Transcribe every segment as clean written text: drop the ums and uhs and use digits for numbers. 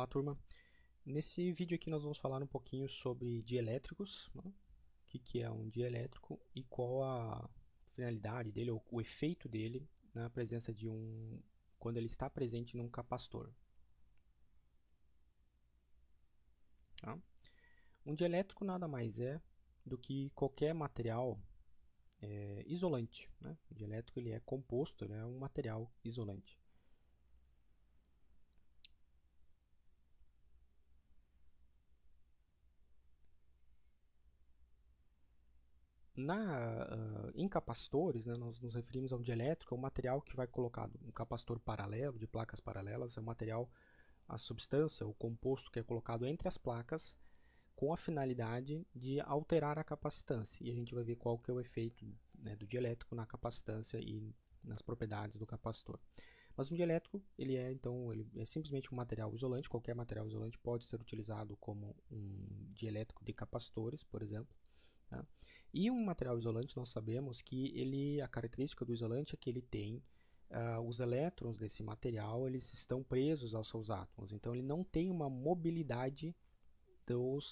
Olá, turma. Nesse vídeo aqui nós vamos falar um pouquinho sobre dielétricos, né? O que é um dielétrico e qual a finalidade dele, ou o efeito dele na presença de quando ele está presente num capacitor. Tá? Um dielétrico nada mais é do que qualquer material isolante, né? O dielétrico ele é composto, ele é um material isolante. Em capacitores, né, nós nos referimos a um dielétrico, é um material que vai colocado, um capacitor paralelo, de placas paralelas, é um material, a substância, o composto que é colocado entre as placas com a finalidade de alterar a capacitância. E a gente vai ver qual que é o efeito, né, do dielétrico na capacitância e nas propriedades do capacitor. Mas um dielétrico, ele é simplesmente um material isolante, qualquer material isolante pode ser utilizado como um dielétrico de capacitores, por exemplo. Tá? E um material isolante, nós sabemos que a característica do isolante é que ele tem os elétrons desse material, eles estão presos aos seus átomos, então ele não tem uma mobilidade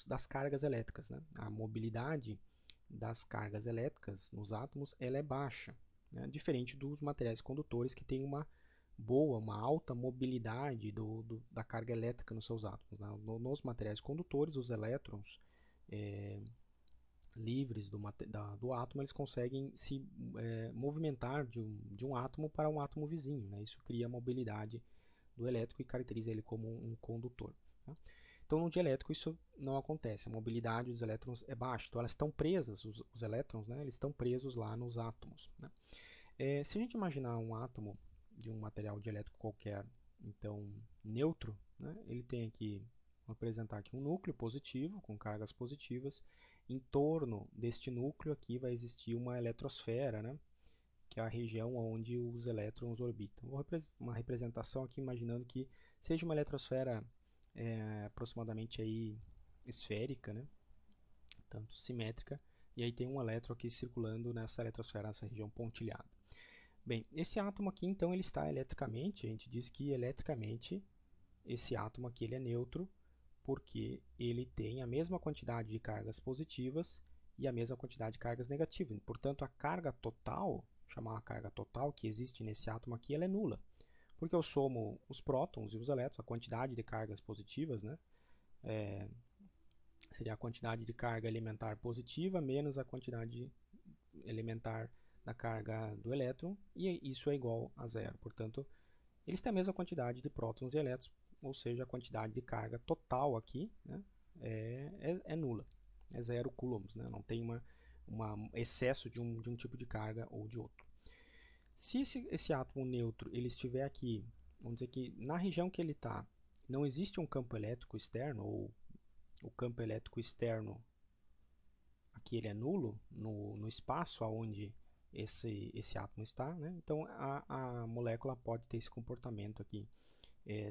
das cargas elétricas, né? A mobilidade das cargas elétricas nos átomos ela é baixa, né? Diferente dos materiais condutores que tem uma alta mobilidade da carga elétrica nos seus átomos, né? Nos materiais condutores, os elétrons livres do átomo, eles conseguem se movimentar de um átomo para um átomo vizinho, né? Isso cria a mobilidade do elétrico e caracteriza ele como um condutor. Tá? Então, no dielétrico isso não acontece, a mobilidade dos elétrons é baixa, então elas estão presas, os elétrons, né? Eles estão presos lá nos átomos. Né? Se a gente imaginar um átomo de um material dielétrico qualquer, então neutro, né? Ele tem aqui, vou apresentar aqui um núcleo positivo, com cargas positivas. Em torno deste núcleo aqui vai existir uma eletrosfera, né? Que é a região onde os elétrons orbitam. Uma representação aqui imaginando que seja uma eletrosfera aproximadamente aí esférica, né? Tanto simétrica, e aí tem um elétron aqui circulando nessa eletrosfera, nessa região pontilhada. Bem, esse átomo aqui então ele está eletricamente, a gente diz que eletricamente esse átomo aqui ele é neutro, porque ele tem a mesma quantidade de cargas positivas e a mesma quantidade de cargas negativas. Portanto, a carga total, chamar a carga total que existe nesse átomo aqui, ela é nula. Porque eu somo os prótons e os elétrons, a quantidade de cargas positivas, né? Seria a quantidade de carga elementar positiva menos a quantidade elementar da carga do elétron, e isso é igual a zero. Portanto, eles têm a mesma quantidade de prótons e elétrons, ou seja, a quantidade de carga total aqui, né, é nula, é 0 coulombs, né, não tem um excesso de um tipo de carga ou de outro. Se esse átomo neutro ele estiver aqui, vamos dizer que na região que ele está, não existe um campo elétrico externo, ou o campo elétrico externo aqui ele é nulo, no espaço onde esse átomo está, né? Então a molécula pode ter esse comportamento aqui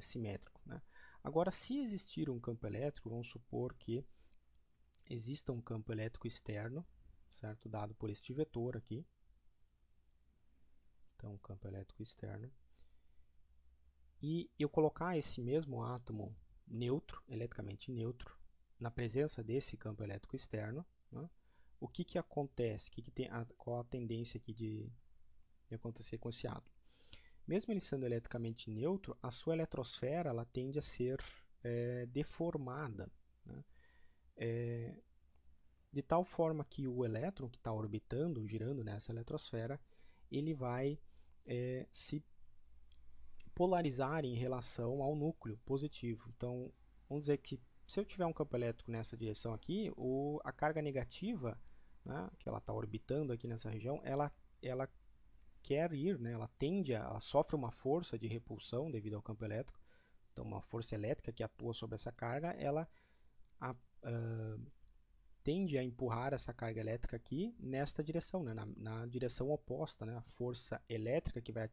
simétrico. Né? Agora, se existir um campo elétrico, vamos supor que exista um campo elétrico externo, certo? Dado por este vetor aqui. Então, um campo elétrico externo. E eu colocar esse mesmo átomo neutro, eletricamente neutro, na presença desse campo elétrico externo, né? O que acontece? Qual a tendência aqui de acontecer com esse átomo? Mesmo ele sendo eletricamente neutro, a sua eletrosfera ela tende a ser deformada, né? De tal forma que o elétron que está orbitando, girando nessa eletrosfera, ele vai se polarizar em relação ao núcleo positivo. Então, vamos dizer que se eu tiver um campo elétrico nessa direção aqui, a carga negativa, né, que ela está orbitando aqui nessa região, ela quer ir, né, ela sofre uma força de repulsão devido ao campo elétrico, então uma força elétrica que atua sobre essa carga, ela tende a empurrar essa carga elétrica aqui nesta direção, né, na direção oposta, né, a força elétrica que vai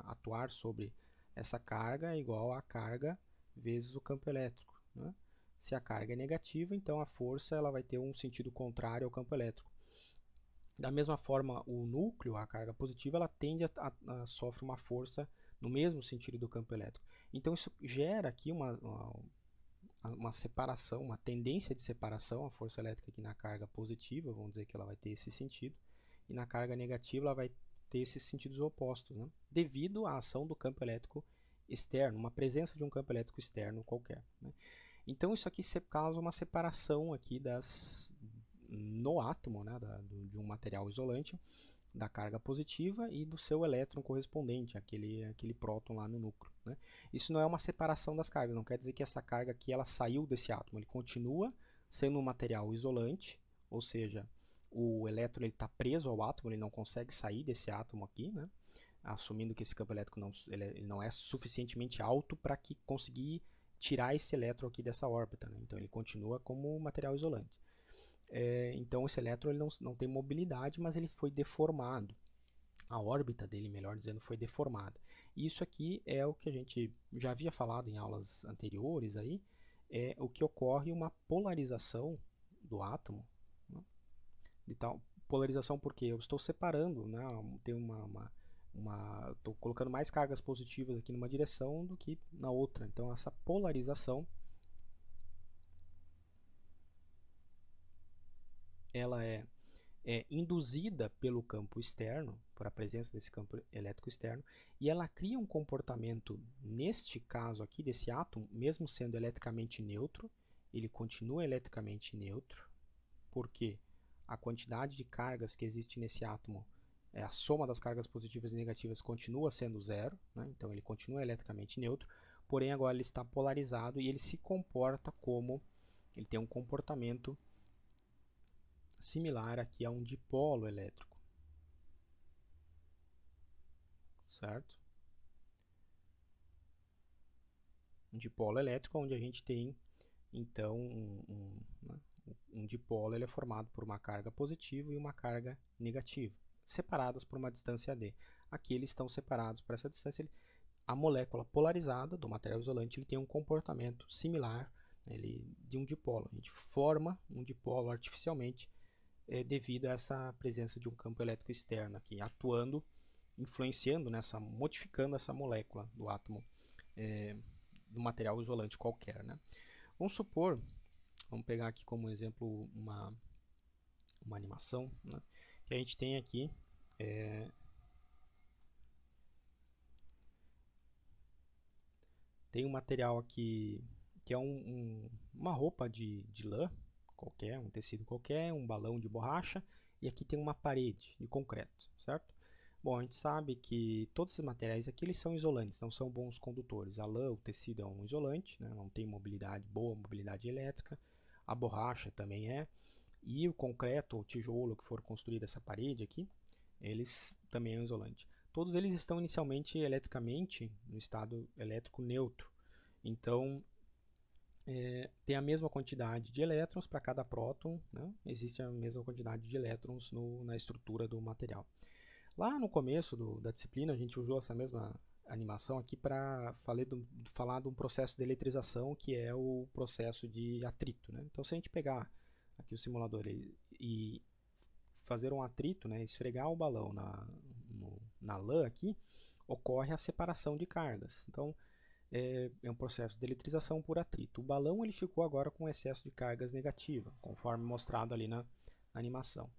atuar sobre essa carga é igual a carga vezes o campo elétrico. Né? Se a carga é negativa, então a força ela vai ter um sentido contrário ao campo elétrico. Da mesma forma, o núcleo, a carga positiva, ela tende a sofre uma força no mesmo sentido do campo elétrico. Então isso gera aqui uma separação, uma tendência de separação. A força elétrica aqui na carga positiva, vamos dizer que ela vai ter esse sentido, e na carga negativa ela vai ter esses sentidos opostos, né? Devido à ação do campo elétrico externo, uma presença de um campo elétrico externo qualquer, né? Então isso aqui causa uma separação aqui no átomo, né, de um material isolante, da carga positiva e do seu elétron correspondente, aquele próton lá no núcleo, né? Isso não é uma separação das cargas, não quer dizer que essa carga aqui ela saiu desse átomo, ele continua sendo um material isolante, ou seja, o elétron está preso ao átomo, ele não consegue sair desse átomo aqui, né? Assumindo que esse campo elétrico ele não é suficientemente alto para que conseguir tirar esse elétron aqui dessa órbita, né? Então ele continua como material isolante. Então esse elétron ele não tem mobilidade, mas ele foi deformado. A órbita dele, melhor dizendo, foi deformada. E isso aqui é o que a gente já havia falado em aulas anteriores, aí, é o que ocorre uma polarização do átomo, né? De tal polarização porque eu estou separando, né? Tem estou colocando mais cargas positivas aqui numa direção do que na outra. Então essa polarização ela é induzida pelo campo externo, por a presença desse campo elétrico externo, e ela cria um comportamento, neste caso aqui, desse átomo, mesmo sendo eletricamente neutro, ele continua eletricamente neutro, porque a quantidade de cargas que existe nesse átomo, a soma das cargas positivas e negativas continua sendo zero, né? Então ele continua eletricamente neutro, porém agora ele está polarizado e ele se comporta como, ele tem um comportamento similar aqui a um dipolo elétrico, certo? Um dipolo elétrico onde a gente tem então um dipolo, ele é formado por uma carga positiva e uma carga negativa, separadas por uma distância d. Aqui eles estão separados por essa distância. A molécula polarizada do material isolante ele tem um comportamento similar, né, de um dipolo. A gente forma um dipolo artificialmente devido a essa presença de um campo elétrico externo aqui, atuando, influenciando modificando essa molécula do átomo do material isolante qualquer, né? Vamos supor, vamos pegar aqui como exemplo uma animação, né, que a gente tem aqui tem um material aqui que é uma roupa de lã qualquer, um tecido qualquer, um balão de borracha, e aqui tem uma parede de concreto, certo? Bom, a gente sabe que todos esses materiais aqui eles são isolantes, não são bons condutores. A lã, o tecido é um isolante, né? Não tem boa mobilidade elétrica. A borracha também é. E o concreto ou tijolo que for construído essa parede aqui, eles também é um isolante. Todos eles estão inicialmente eletricamente no estado elétrico neutro. Então, tem a mesma quantidade de elétrons para cada próton, né? Existe a mesma quantidade de elétrons na estrutura do material. Lá no começo da disciplina, a gente usou essa mesma animação aqui para falar de um processo de eletrização, que é o processo de atrito, né? Então, se a gente pegar aqui o simulador e fazer um atrito, né, esfregar o balão na lã aqui, ocorre a separação de cargas. Então, é um processo de eletrização por atrito. O balão ele ficou agora com excesso de cargas negativas, conforme mostrado ali na animação.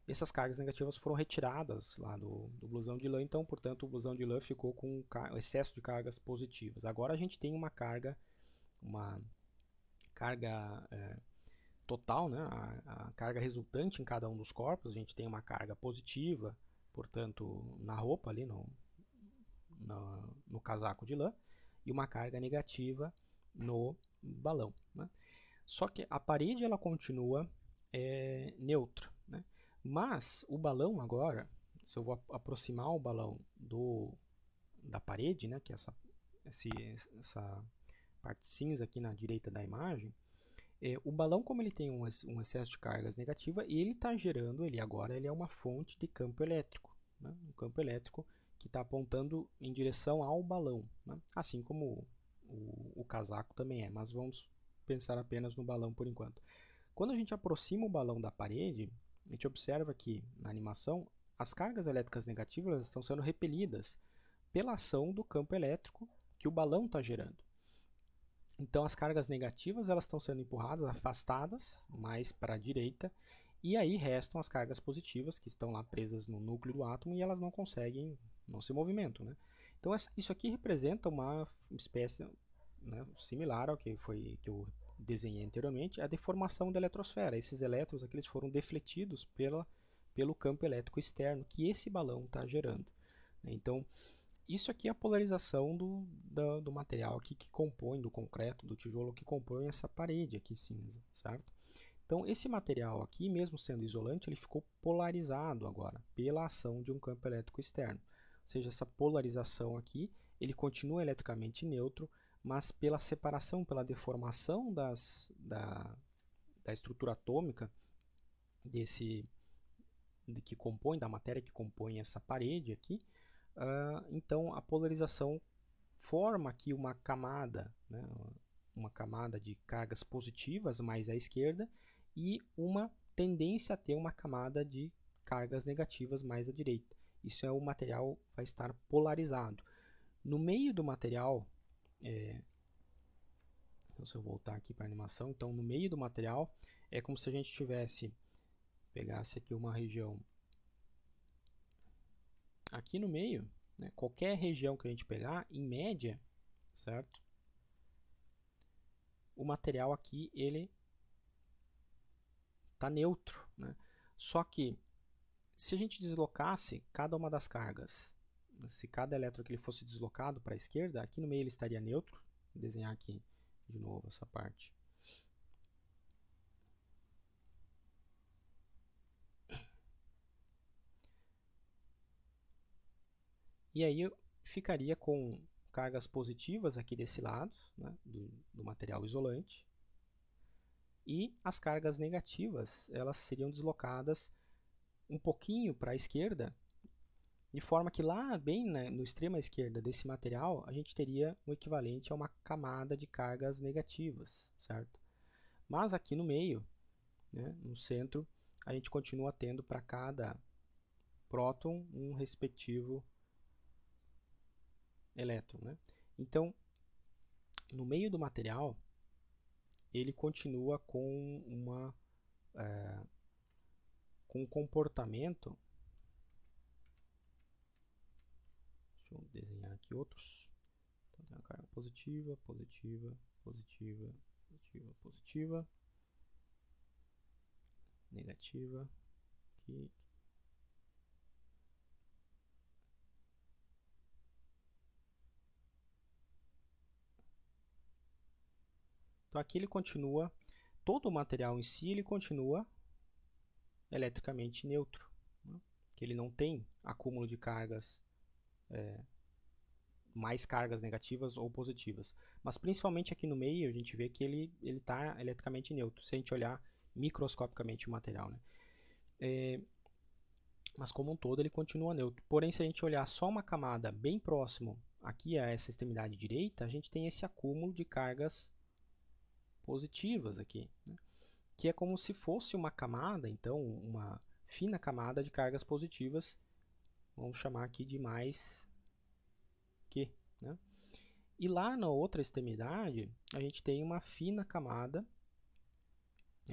Essas cargas negativas foram retiradas lá do blusão de lã, então, portanto, o blusão de lã ficou com excesso de cargas positivas. Agora a gente tem uma carga total, né? A carga resultante em cada um dos corpos. A gente tem uma carga positiva, portanto, na roupa ali, no casaco de lã, e uma carga negativa no balão, né? Só que a parede ela continua neutra, né? Mas o balão agora, se eu vou aproximar o balão da parede, né, que é essa parte cinza aqui na direita da imagem, o balão, como ele tem um excesso de cargas negativa, ele está gerando, ele é uma fonte de campo elétrico, né? Um campo elétrico que está apontando em direção ao balão, né? Assim como o casaco também é, mas vamos pensar apenas no balão por enquanto. Quando a gente aproxima o balão da parede, a gente observa que na animação as cargas elétricas negativas estão sendo repelidas pela ação do campo elétrico que o balão está gerando. Então as cargas negativas elas estão sendo empurradas, afastadas mais para a direita, e aí restam as cargas positivas que estão lá presas no núcleo do átomo e elas não se movimentam, né? Então isso aqui representa uma espécie, né, similar ao que eu desenhei anteriormente, a deformação da eletrosfera. Esses elétrons aqui eles foram defletidos pelo campo elétrico externo que esse balão está gerando. Então isso aqui é a polarização do material aqui que compõe, do concreto, do tijolo que compõe essa parede aqui cinza, certo? Então esse material aqui, mesmo sendo isolante, ele ficou polarizado agora pela ação de um campo elétrico externo. Ou seja, essa polarização aqui, ele continua eletricamente neutro, mas pela separação, pela deformação da estrutura atômica da matéria que compõe essa parede aqui, então a polarização forma aqui uma camada, né, uma camada de cargas positivas mais à esquerda e uma tendência a ter uma camada de cargas negativas mais à direita. Isso é o material vai estar polarizado. No meio do material, então, se eu voltar aqui para a animação, então no meio do material é como se a gente pegasse aqui uma região aqui no meio, né, qualquer região que a gente pegar, em média, certo? O material aqui ele está neutro, né? Só que se a gente deslocasse cada uma das cargas, se cada elétron que ele fosse deslocado para a esquerda, aqui no meio ele estaria neutro. Vou desenhar aqui de novo essa parte. E aí eu ficaria com cargas positivas aqui desse lado, né, do material isolante. E as cargas negativas, elas seriam deslocadas um pouquinho para a esquerda, de forma que lá bem no extremo à esquerda desse material, a gente teria o equivalente a uma camada de cargas negativas, certo? Mas aqui no meio, né, no centro, a gente continua tendo para cada próton um respectivo elétron, né? Então, no meio do material, ele continua com com um comportamento. Deixa eu desenhar aqui outros. Então, tem a carga positiva, positiva, positiva, positiva, positiva, negativa, aqui. Então aqui ele continua, todo o material em si ele continua eletricamente neutro, né? Que ele não tem acúmulo de cargas, mais cargas negativas ou positivas. Mas principalmente aqui no meio a gente vê que ele está eletricamente neutro, se a gente olhar microscopicamente o material, né? Mas como um todo ele continua neutro. Porém, se a gente olhar só uma camada bem próximo aqui a essa extremidade direita, a gente tem esse acúmulo de cargas positivas aqui, né? Que é como se fosse uma camada, então uma fina camada de cargas positivas, vamos chamar aqui de mais Q, né? E lá na outra extremidade a gente tem uma fina camada,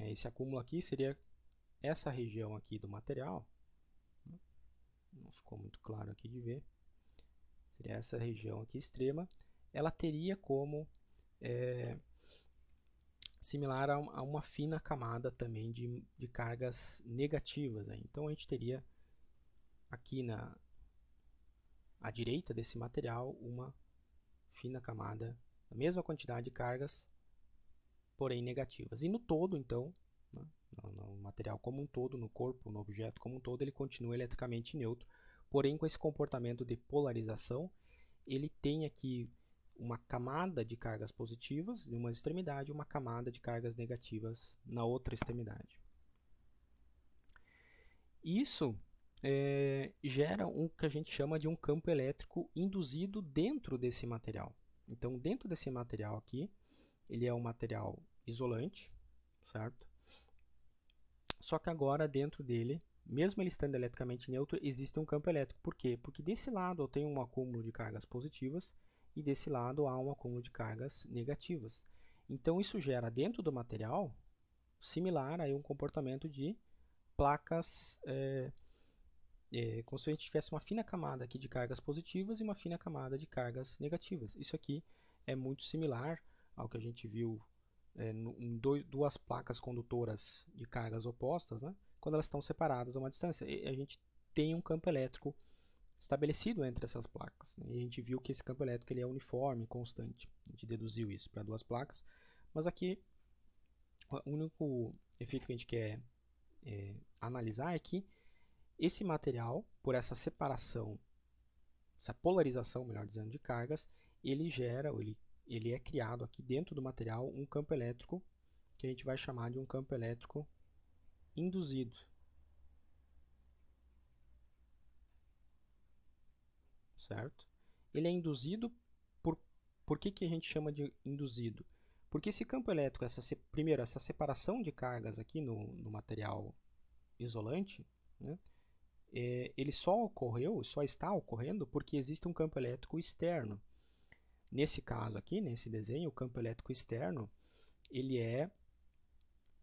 esse acúmulo aqui seria essa região aqui do material, não ficou muito claro aqui de ver, seria essa região aqui extrema, ela teria como similar a uma fina camada também de cargas negativas, né? Então a gente teria aqui à direita desse material uma fina camada, a mesma quantidade de cargas, porém negativas. E no todo, então, né, no material como um todo, no corpo, no objeto como um todo, ele continua eletricamente neutro, porém com esse comportamento de polarização, ele tem aqui uma camada de cargas positivas em uma extremidade e uma camada de cargas negativas na outra extremidade. Isso gera o que a gente chama de um campo elétrico induzido dentro desse material. Então, dentro desse material aqui, ele é um material isolante, certo? Só que agora dentro dele, mesmo ele estando eletricamente neutro, existe um campo elétrico. Por quê? Porque desse lado eu tenho um acúmulo de cargas positivas e desse lado há um acúmulo de cargas negativas. Então isso gera dentro do material similar a um comportamento de placas, como se a gente tivesse uma fina camada aqui de cargas positivas e uma fina camada de cargas negativas. Isso aqui é muito similar ao que a gente viu em duas placas condutoras de cargas opostas, né? Quando elas estão separadas a uma distância. E a gente tem um campo elétrico estabelecido entre essas placas, né? E a gente viu que esse campo elétrico ele é uniforme, constante. A gente deduziu isso para duas placas. Mas aqui, o único efeito que a gente quer analisar é que esse material, por essa separação, essa polarização, melhor dizendo, de cargas, ele gera, ele é criado aqui dentro do material um campo elétrico que a gente vai chamar de um campo elétrico induzido. Certo? Ele é induzido por que a gente chama de induzido? Porque esse campo elétrico, primeiro, essa separação de cargas aqui no material isolante, né, ele só está ocorrendo porque existe um campo elétrico externo. Nesse caso aqui, nesse desenho, o campo elétrico externo, ele é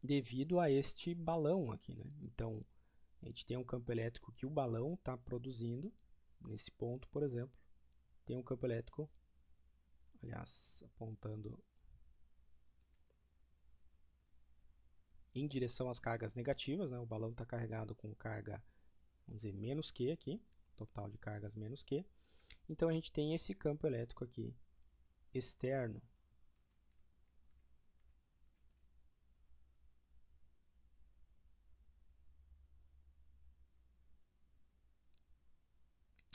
devido a este balão aqui, né? Então, a gente tem um campo elétrico que o balão está produzindo, nesse ponto, por exemplo, tem um campo elétrico, aliás, apontando em direção às cargas negativas, né? O balão está carregado com carga, vamos dizer, menos Q aqui, total de cargas menos Q. Então a gente tem esse campo elétrico aqui externo.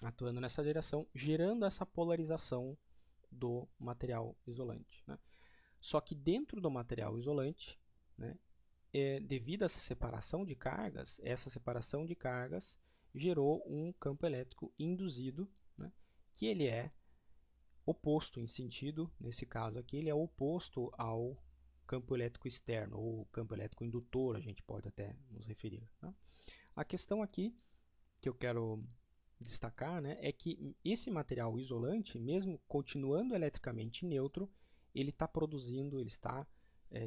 Atuando nessa direção, gerando essa polarização do material isolante, né? Só que dentro do material isolante, né, devido a essa separação de cargas, gerou um campo elétrico induzido, né, que ele é oposto em sentido, nesse caso aqui, ele é oposto ao campo elétrico externo, ou campo elétrico indutor, a gente pode até nos referir, né? A questão aqui que eu quero destacar, né, é que esse material isolante, mesmo continuando eletricamente neutro, ele está produzindo,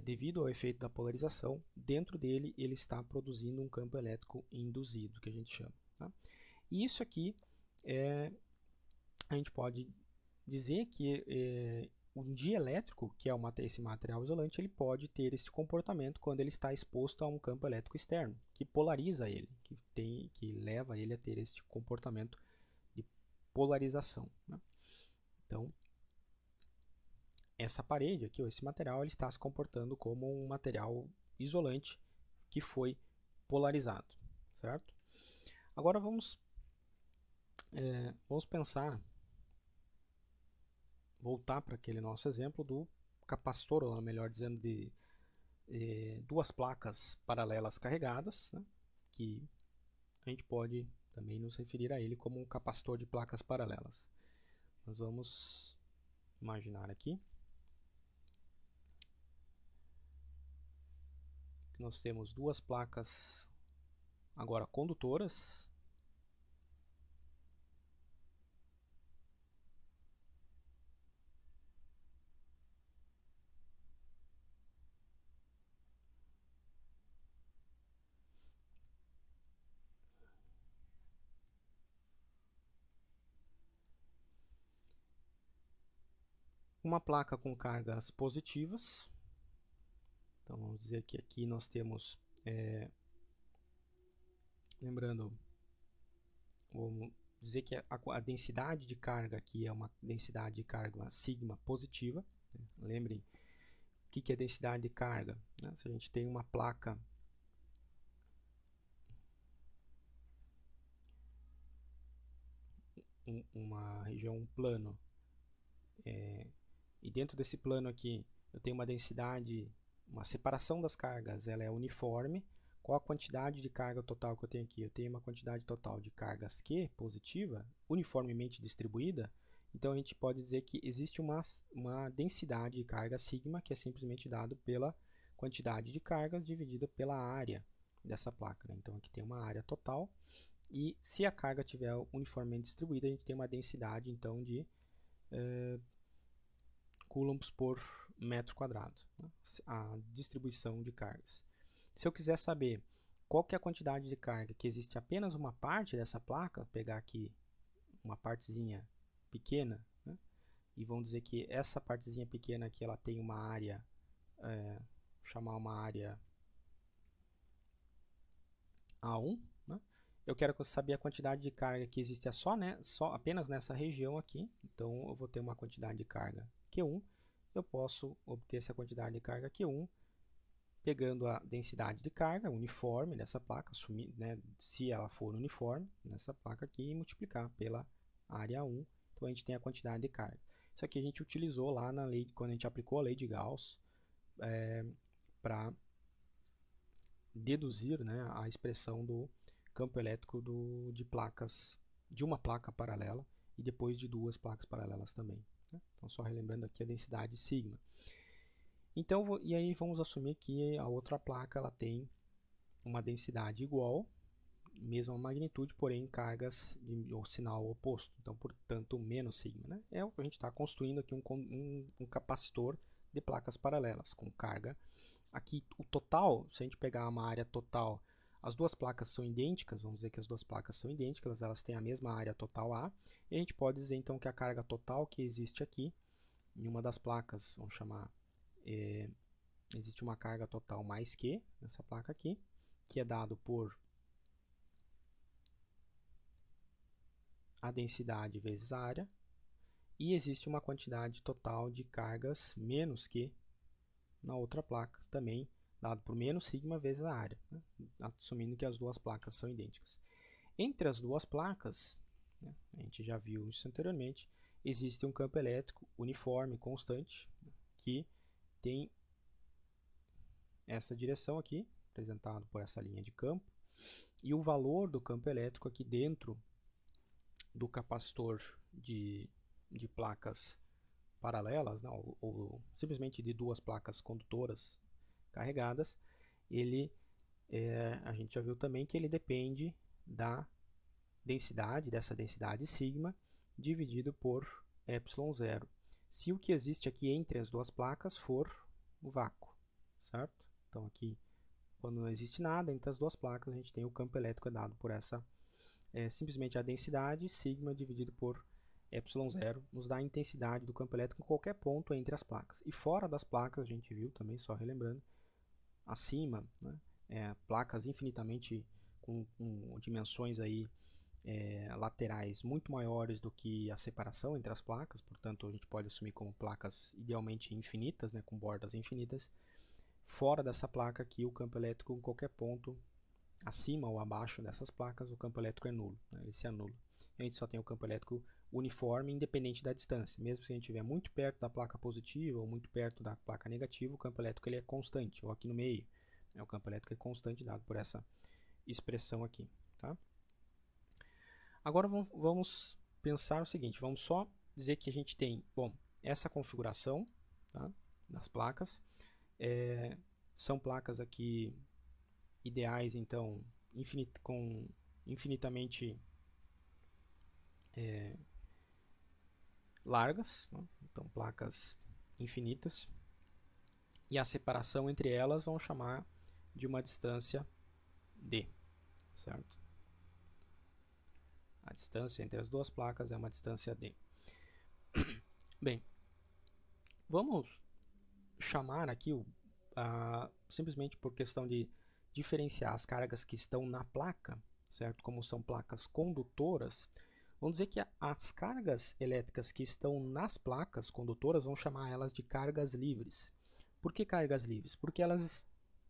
devido ao efeito da polarização, dentro dele ele está produzindo um campo elétrico induzido, que a gente chama. Tá? E isso aqui, a gente pode dizer que um dielétrico, que é esse material isolante, ele pode ter esse comportamento quando ele está exposto a um campo elétrico externo, que polariza ele, que leva ele a ter este comportamento de polarização, né? Então, essa parede aqui, esse material, ele está se comportando como um material isolante que foi polarizado, certo? Agora vamos pensar, voltar para aquele nosso exemplo do capacitor, ou melhor dizendo, de duas placas paralelas carregadas, né, que a gente pode também nos referir a ele como um capacitor de placas paralelas. Nós vamos imaginar aqui que nós temos duas placas agora condutoras, uma placa com cargas positivas. Então vamos dizer que aqui nós temos, lembrando, vamos dizer que a densidade de carga aqui é uma densidade de carga sigma positiva, né? Lembrem o que é densidade de carga, né? Se a gente tem uma placa uma região, um plano, e dentro desse plano aqui eu tenho uma densidade, uma separação das cargas, ela é uniforme. Qual a quantidade de carga total que eu tenho aqui? Eu tenho uma quantidade total de cargas Q positiva, uniformemente distribuída. Então a gente pode dizer que existe uma densidade de carga sigma, que é simplesmente dado pela quantidade de cargas dividida pela área dessa placa, né? Então aqui tem uma área total, e se a carga estiver uniformemente distribuída, a gente tem uma densidade então de coulombs por metro quadrado, né? A distribuição de cargas. Se eu quiser saber qual que é a quantidade de carga que existe apenas uma parte dessa placa, pegar aqui uma partezinha pequena, né? E vamos dizer que essa partezinha pequena aqui ela tem uma área, vou chamar uma área A1, né? Eu quero saber a quantidade de carga que existe apenas nessa região aqui, então eu vou ter uma quantidade de carga Q1, eu posso obter essa quantidade de carga Q1 pegando a densidade de carga uniforme dessa placa, né, se ela for uniforme nessa placa aqui, e multiplicar pela área 1, então a gente tem a quantidade de carga. Isso aqui a gente utilizou lá na lei, quando a gente aplicou a lei de Gauss, para deduzir, né, a expressão do campo elétrico de placas, de uma placa paralela e depois de duas placas paralelas também, né? Então só relembrando aqui a densidade sigma. Então, e aí vamos assumir que a outra placa ela tem uma densidade igual, mesma magnitude, porém cargas de sinal oposto. Então, portanto, menos sigma, né? É o que a gente está construindo aqui um capacitor de placas paralelas com carga. Aqui o total, se a gente pegar uma área total, as duas placas são idênticas, vamos dizer que as duas placas são idênticas, elas têm a mesma área total A, e a gente pode dizer então que a carga total que existe aqui, em uma das placas, vamos chamar, existe uma carga total mais Q, nessa placa aqui, que é dado por a densidade vezes a área, e existe uma quantidade total de cargas menos Q na outra placa, também dado por menos sigma vezes a área, né? Assumindo que as duas placas são idênticas. Entre as duas placas, né, a gente já viu isso anteriormente, existe um campo elétrico uniforme, constante, que tem essa direção aqui, representado por essa linha de campo, e o valor do campo elétrico aqui dentro do capacitor de placas paralelas, né, ou simplesmente de duas placas condutoras carregadas, ele a gente já viu também que ele depende da densidade, dessa densidade sigma, dividido por ε0. Se o que existe aqui entre as duas placas for o vácuo, certo? Então aqui, quando não existe nada entre as duas placas, a gente tem o campo elétrico dado por essa, simplesmente a densidade sigma dividido por ε0, nos dá a intensidade do campo elétrico em qualquer ponto entre as placas. E fora das placas, a gente viu também, só relembrando, acima, né, placas infinitamente com dimensões aí, laterais muito maiores do que a separação entre as placas, portanto a gente pode assumir como placas idealmente infinitas, né, com bordas infinitas. Fora dessa placa aqui, o campo elétrico em qualquer ponto, acima ou abaixo dessas placas, o campo elétrico é nulo, né, ele se anula. A gente só tem o campo elétrico uniforme, independente da distância. Mesmo se a gente estiver muito perto da placa positiva ou muito perto da placa negativa, o campo elétrico ele é constante, ou aqui no meio, né, o campo elétrico é constante dado por essa expressão aqui. Tá? Agora vamos pensar o seguinte, vamos só dizer que a gente tem, bom, essa configuração, tá, das placas, são placas aqui ideais, então, infinitamente largas, né? Então placas infinitas, e a separação entre elas vamos chamar de uma distância d, certo? A distância entre as duas placas é uma distância d. Bem, vamos chamar aqui, simplesmente por questão de diferenciar as cargas que estão na placa, certo? Como são placas condutoras, vamos dizer que as cargas elétricas que estão nas placas condutoras, vamos chamar elas de cargas livres. Por que cargas livres? Porque elas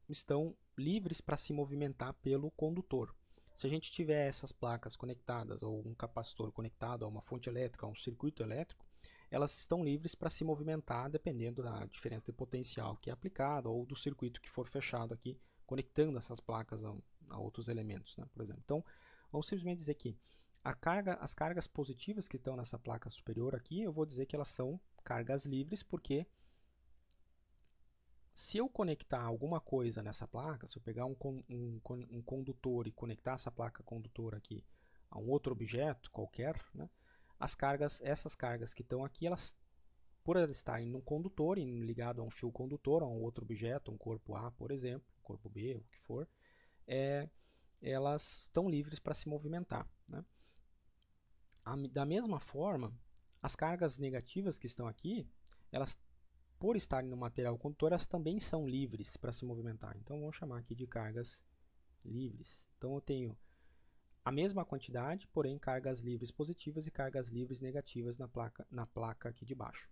estão livres para se movimentar pelo condutor. Se a gente tiver essas placas conectadas, ou um capacitor conectado a uma fonte elétrica, a um circuito elétrico, elas estão livres para se movimentar dependendo da diferença de potencial que é aplicada ou do circuito que for fechado aqui, conectando essas placas a outros elementos, né, por exemplo. Então, vamos simplesmente dizer que as cargas positivas que estão nessa placa superior aqui, eu vou dizer que elas são cargas livres, porque Se eu conectar alguma coisa nessa placa, se eu pegar um condutor e conectar essa placa condutora aqui a um outro objeto qualquer, né, essas cargas que estão aqui, elas, por elas estarem num condutor e ligado a um fio condutor, a um outro objeto, um corpo A, por exemplo, um corpo B, o que for, elas estão livres para se movimentar, né? Da mesma forma, as cargas negativas que estão aqui, elas, por estarem no material condutor, elas também são livres para se movimentar. Então, vamos chamar aqui de cargas livres. Então, eu tenho a mesma quantidade, porém cargas livres positivas e cargas livres negativas na placa aqui de baixo.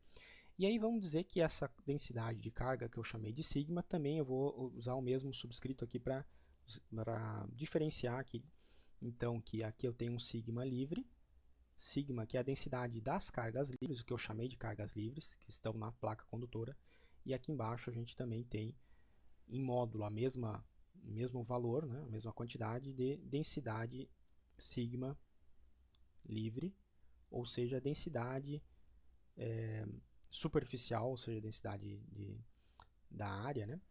E aí vamos dizer que essa densidade de carga que eu chamei de sigma, também eu vou usar o mesmo subscrito aqui para diferenciar aqui. Então, que aqui eu tenho um sigma livre, sigma, que é a densidade das cargas livres, o que eu chamei de cargas livres, que estão na placa condutora, e aqui embaixo a gente também tem em módulo mesmo valor, né, a mesma quantidade de densidade sigma livre, ou seja, a densidade superficial, ou seja, a densidade da área, né,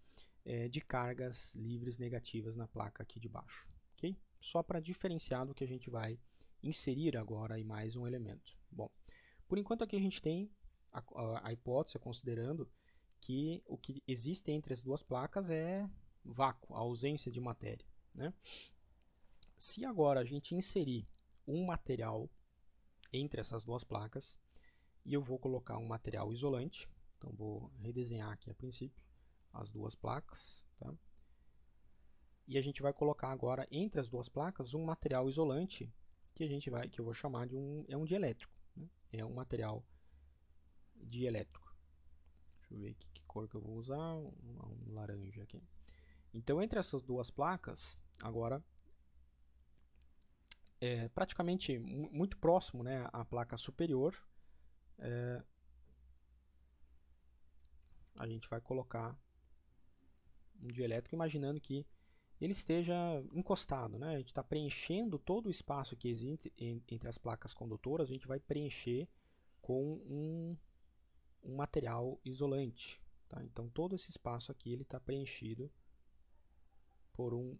de cargas livres negativas na placa aqui de baixo. Okay? Só para diferenciar do que a gente vai inserir agora aí mais um elemento. Bom, por enquanto aqui a gente tem a hipótese considerando que o que existe entre as duas placas é vácuo, a ausência de matéria, né? Se agora a gente inserir um material entre essas duas placas, e eu vou colocar um material isolante, então vou redesenhar aqui a princípio as duas placas, tá? E a gente vai colocar agora entre as duas placas um material isolante que eu vou chamar de um dielétrico, né? É um material dielétrico. Deixa eu ver aqui que cor que eu vou usar, um laranja aqui. Então, entre essas duas placas, agora praticamente muito próximo, né, à placa superior, a gente vai colocar um dielétrico, imaginando que ele esteja encostado, né? A gente está preenchendo todo o espaço que existe entre as placas condutoras, a gente vai preencher com um material isolante. Tá? Então, todo esse espaço aqui ele está preenchido por um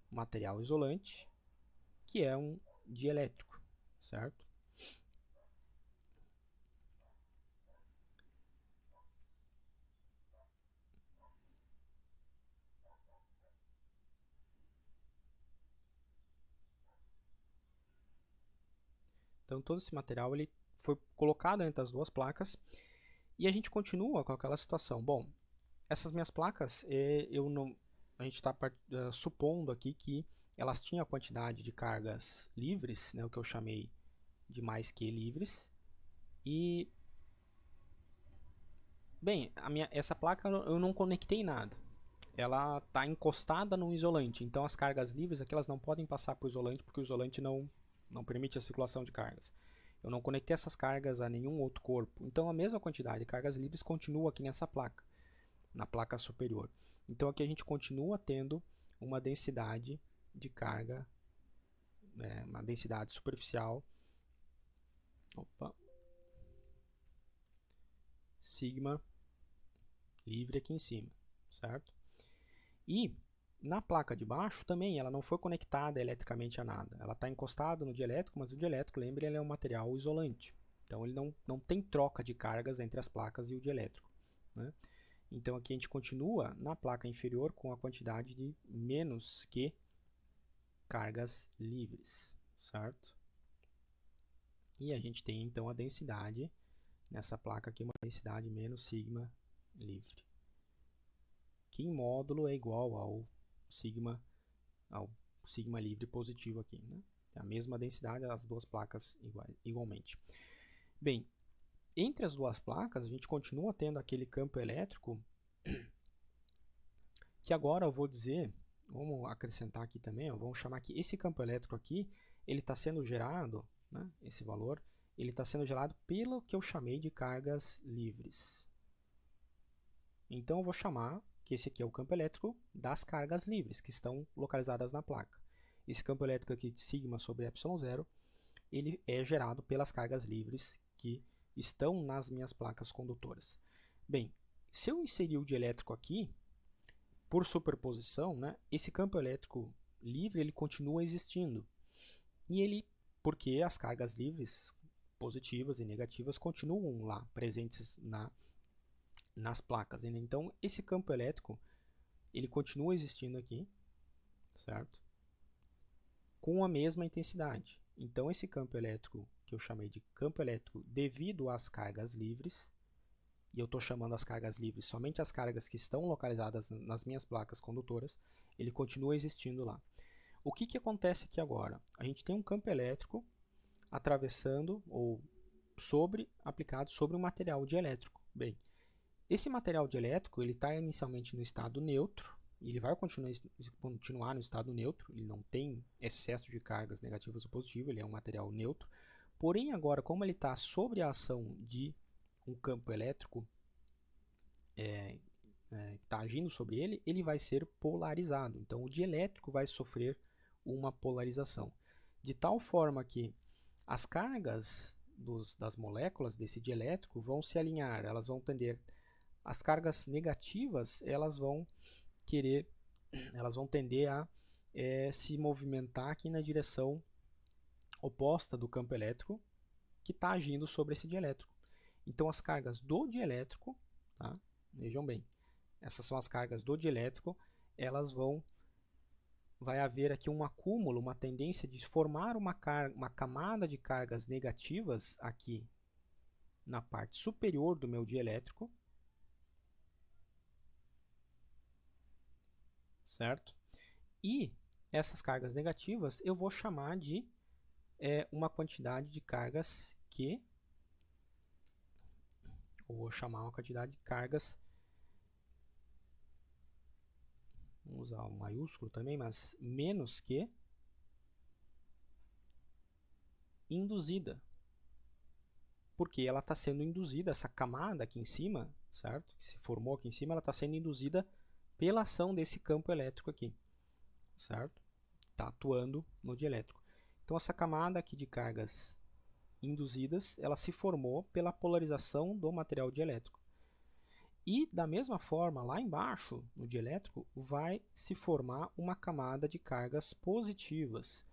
material isolante, que é um dielétrico, certo? Então, todo esse material ele foi colocado entre as duas placas e a gente continua com aquela situação. Bom, essas minhas placas, a gente está supondo aqui que elas tinham a quantidade de cargas livres, né, o que eu chamei de mais que livres. E, bem, essa placa eu não conectei nada. Ela está encostada num isolante, então as cargas livres aqui elas não podem passar para o isolante, porque o isolante não permite a circulação de cargas. Eu não conectei essas cargas a nenhum outro corpo, então a mesma quantidade de cargas livres continua aqui nessa placa, na placa superior. Então aqui a gente continua tendo uma densidade de carga, uma densidade superficial, sigma livre aqui em cima, certo? E na placa de baixo também ela não foi conectada eletricamente a nada. Ela está encostada no dielétrico, mas o dielétrico, lembre, ele é um material isolante. Então ele não tem troca de cargas entre as placas e o dielétrico, né? Então aqui a gente continua na placa inferior com a quantidade de menos que cargas livres, certo? E a gente tem então a densidade nessa placa aqui, uma densidade menos sigma livre, que em módulo é igual ao sigma livre positivo aqui, né? A mesma densidade, as duas placas igualmente. Bem, entre as duas placas a gente continua tendo aquele campo elétrico que agora eu vou dizer, vamos acrescentar aqui também, vamos chamar que esse campo elétrico aqui, ele está sendo gerado, né, esse valor, ele está sendo gerado pelo que eu chamei de cargas livres. Então eu vou chamar que esse aqui é o campo elétrico das cargas livres, que estão localizadas na placa. Esse campo elétrico aqui de sigma sobre ε0, ele é gerado pelas cargas livres que estão nas minhas placas condutoras. Bem, se eu inserir o dielétrico aqui, por superposição, né, esse campo elétrico livre ele continua existindo. E ele, porque as cargas livres positivas e negativas continuam lá presentes nas placas. Então esse campo elétrico ele continua existindo aqui, certo? Com a mesma intensidade. Então esse campo elétrico que eu chamei de campo elétrico devido às cargas livres, e eu estou chamando as cargas livres somente as cargas que estão localizadas nas minhas placas condutoras, ele continua existindo lá. O que acontece aqui agora? A gente tem um campo elétrico atravessando ou aplicado sobre um material dielétrico. Bem, esse material dielétrico ele está inicialmente no estado neutro, e ele vai continuar no estado neutro, ele não tem excesso de cargas negativas ou positivas, ele é um material neutro. Porém, agora, como ele está sob a ação de um campo elétrico que está agindo sobre ele, ele vai ser polarizado. Então, o dielétrico vai sofrer uma polarização, de tal forma que as cargas das moléculas desse dielétrico vão se alinhar, elas vão tender, as cargas negativas elas vão tender a se movimentar aqui na direção oposta do campo elétrico que está agindo sobre esse dielétrico. Então as cargas do dielétrico, tá? Vejam bem, essas são as cargas do dielétrico, vai haver aqui um acúmulo, uma tendência de formar uma camada de cargas negativas aqui na parte superior do meu dielétrico, certo? E essas cargas negativas eu vou chamar de uma quantidade de cargas Q, ou vou chamar uma quantidade de cargas, vamos usar o maiúsculo também, mas menos que induzida, porque ela está sendo induzida, essa camada aqui em cima, certo? Que se formou aqui em cima, ela está sendo induzida pela ação desse campo elétrico aqui, certo? Está atuando no dielétrico. Então essa camada aqui de cargas induzidas, ela se formou pela polarização do material dielétrico. E da mesma forma, lá embaixo, no dielétrico, vai se formar uma camada de cargas positivas,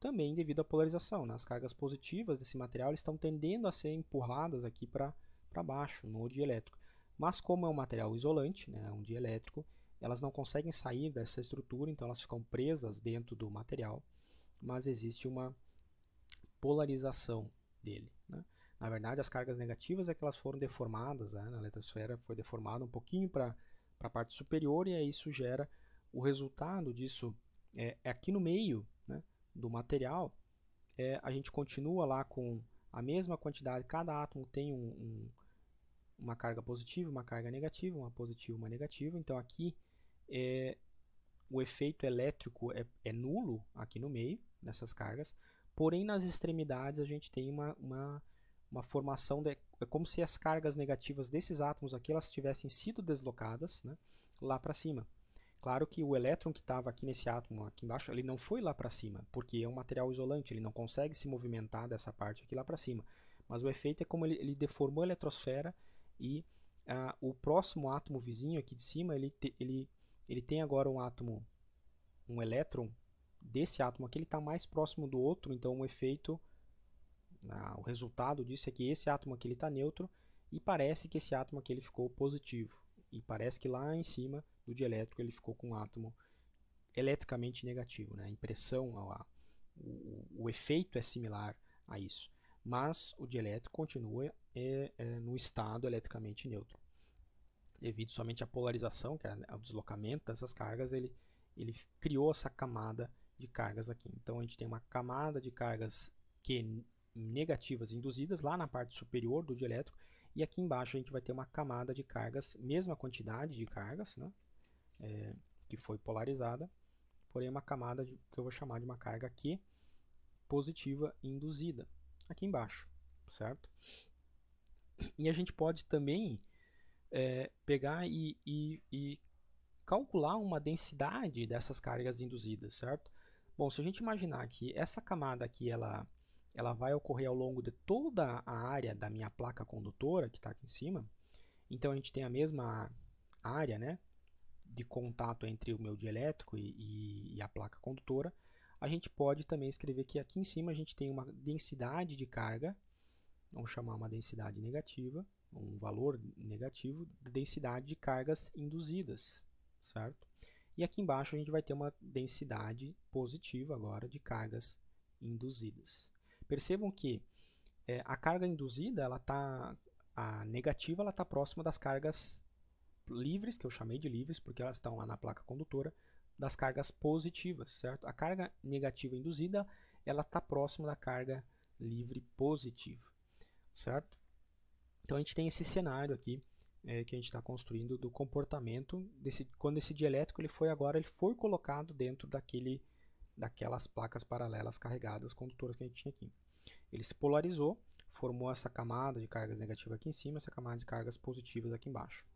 também devido à polarização, né? As cargas positivas desse material estão tendendo a ser empurradas aqui para baixo, no dielétrico. Mas como é um material isolante, né, um dielétrico, elas não conseguem sair dessa estrutura, então elas ficam presas dentro do material, mas existe uma polarização dele, né? Na verdade, as cargas negativas é que elas foram deformadas, né? Na eletrosfera foi deformada um pouquinho para a parte superior, e aí isso gera o resultado disso aqui no meio, né, do material. A gente continua lá com a mesma quantidade, cada átomo tem uma carga positiva, uma carga negativa, uma positiva, uma negativa. Então aqui o efeito elétrico é nulo aqui no meio dessas cargas, porém nas extremidades a gente tem uma formação é como se as cargas negativas desses átomos aqui elas tivessem sido deslocadas, né, lá para cima. Claro que o elétron que estava aqui nesse átomo aqui embaixo, ele não foi lá para cima, porque é um material isolante, ele não consegue se movimentar dessa parte aqui lá para cima. Mas o efeito é como ele deformou a eletrosfera e o próximo átomo vizinho aqui de cima, ele tem agora um elétron desse átomo aqui, ele está mais próximo do outro, então o efeito, o resultado disso é que esse átomo aqui está neutro e parece que esse átomo aqui ele ficou positivo. E parece que lá em cima do dielétrico ele ficou com um átomo eletricamente negativo, né? A impressão, o efeito é similar a isso. Mas o dielétrico continua no estado eletricamente neutro. Devido somente à polarização, que é o deslocamento dessas cargas, ele criou essa camada de cargas aqui. Então a gente tem uma camada de cargas Q negativas induzidas lá na parte superior do dielétrico, e aqui embaixo a gente vai ter uma camada de cargas, mesma quantidade de cargas, né, que foi polarizada, porém uma camada que eu vou chamar de uma carga Q positiva induzida, aqui embaixo, certo? E a gente pode também pegar e calcular uma densidade dessas cargas induzidas, certo? Bom, se a gente imaginar que essa camada aqui ela vai ocorrer ao longo de toda a área da minha placa condutora, que está aqui em cima, Então a gente tem a mesma área, né, de contato entre o meu dielétrico e a placa condutora. A gente pode também escrever que aqui em cima a gente tem uma densidade de carga, vamos chamar uma densidade negativa, um valor negativo de densidade de cargas induzidas, certo? E aqui embaixo a gente vai ter uma densidade positiva agora de cargas induzidas. Percebam que a carga induzida, a negativa, ela está próxima das cargas livres, que eu chamei de livres porque elas estão lá na placa condutora, das cargas positivas, certo? A carga negativa induzida, ela está próxima da carga livre positiva, certo? Então a gente tem esse cenário aqui que a gente está construindo do comportamento quando esse dielétrico ele foi colocado dentro daquelas placas paralelas carregadas condutoras que a gente tinha aqui. Ele se polarizou, formou essa camada de cargas negativas aqui em cima, essa camada de cargas positivas aqui embaixo.